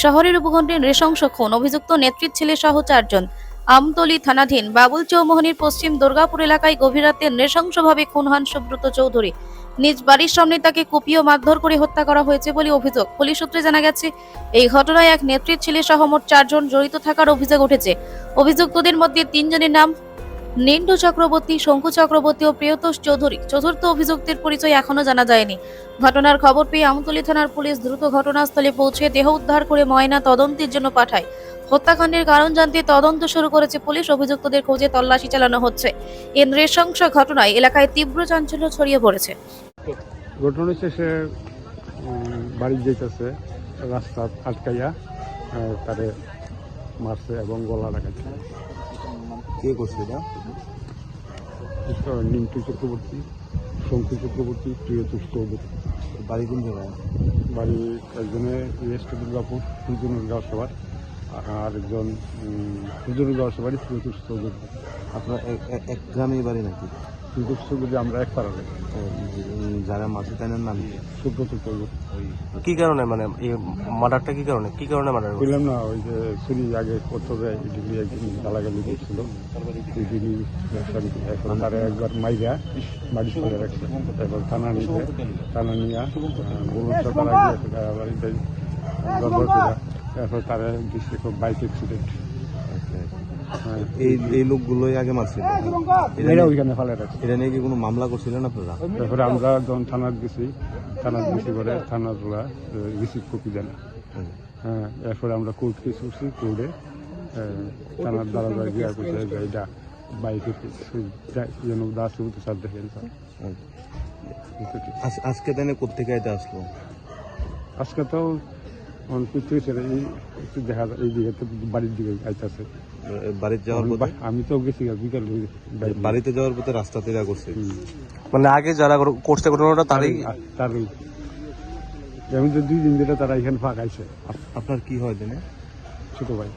শহরের উপকণ্ঠে নৃশংস খুন, অভিযুক্ত নেত্রীর ছেলে সহ 4 জন। আমতলী থানাধীন বাবুল চৌমুহনীর পশ্চিম দুর্গাপুর এলাকায় গভীর রাতে নৃশংসভাবে খুন হন সুব্রত চৌধুরী। নিজ বাড়ির সামনে তাকে কুপিয়ে মারধর করে হত্যা করা হয়েছে বলে অভিযোগ। পুলিশ সূত্রে জানা গেছে, এই ঘটনায় এক নেত্রীর ছেলে সহ মোট 4 জন জড়িত থাকার অভিযোগ উঠেছে। অভিযুক্তদের মধ্যে 3 জনের নাম নিন্টু চক্রবর্তী, শঙ্কু চক্রবর্তী ও প্রিয়তোষ চৌধুরী। চতুর্থ অভিযুক্তের পরিচয় এখনো জানা যায়নি। ঘটনার খবর পেয়ে আমতলী থানার পুলিশ দ্রুত ঘটনাস্থলে পৌঁছে দেহ উদ্ধার করে ময়না তদন্তের জন্য পাঠায়। হত্যাকাণ্ডের কারণ জানতে তদন্ত শুরু করেছে পুলিশ। অভিযুক্তদের খোঁজে তল্লাশি চালানো হচ্ছে। এই নৃশংস ঘটনায় এলাকায় তীব্র চাঞ্চল্য ছড়িয়ে পড়েছে। ঘটনা শেষে বাড়ি যেতেছে, রাস্তা আটকাইয়া তারে মারছে এবং গলা লাগাইছে। কে করছে এটা? নিন্টু চক্রবর্তী, শঙ্কু চক্রবর্তী, প্রিয়তোষ চৌধুরী। বাড়ি কোন জায়গায়? বাড়ি একজনের রেস্ট দুর্গাপুর হুজুরের গাঁও সবার, আর একজন হুজুরের গাঁও সবারই প্রিয়তোষ চৌধুরী। আপনার এক গ্রামে বাড়ি নাকি? প্রিয়তোষ চৌধুরী আমরা এক পাড়ালে। যারা মাসে তাইনার নাম কি? সুব্রত চৌধুরী। কি কারণে মানে এই মার্ডারটা কি কারণে মার্ডার হলো? বললাম না, ওই যে চুরি আগে করতে হবে, এদিকে একদিন গালাগালি করছিল, এখন তারা একবার মাইরা বাড়ি চলে রাখছে। এবার থানা নিয়ে বাড়িতে ব্যবহার করে এরপর তারা দিচ্ছে খুব বাইক অ্যাক্সিডেন্ট। এই লোকগুলোই আগে মারছিল, ওইখানে ফেলে রাখছে। এটা নিয়ে কি কোনো মামলা করছিলেন আপনারা? তারপরে আমরা যখন থানার গেছি করে থানার ওরা রিসিভ কপি দেন। হ্যাঁ, এরপরে আমরা কোর্ট কেস করছি। কোর্টে থানার দ্বারা গিয়া করছে যে এটা বাইকে যেন দাস স্যার দেখেন স্যার। আজকে তাই কোথেকে এটা আসলো? আজকে তো একটু দেখা যায় এই দিকে বাড়ির দিকে আইতেছে। বাড়িতে যাওয়ার পথে? আমি তো গেছি বিকাল। বাড়িতে যাওয়ার পথে রাস্তাতে এরা করছে? মানে আগে যারা করছে ঘটনাটা তারই? আমি তো 2 দিন ধরে তারা এখানে ফাঁকাইছে। আপনার কি হয় জানে? ছোট ভাই।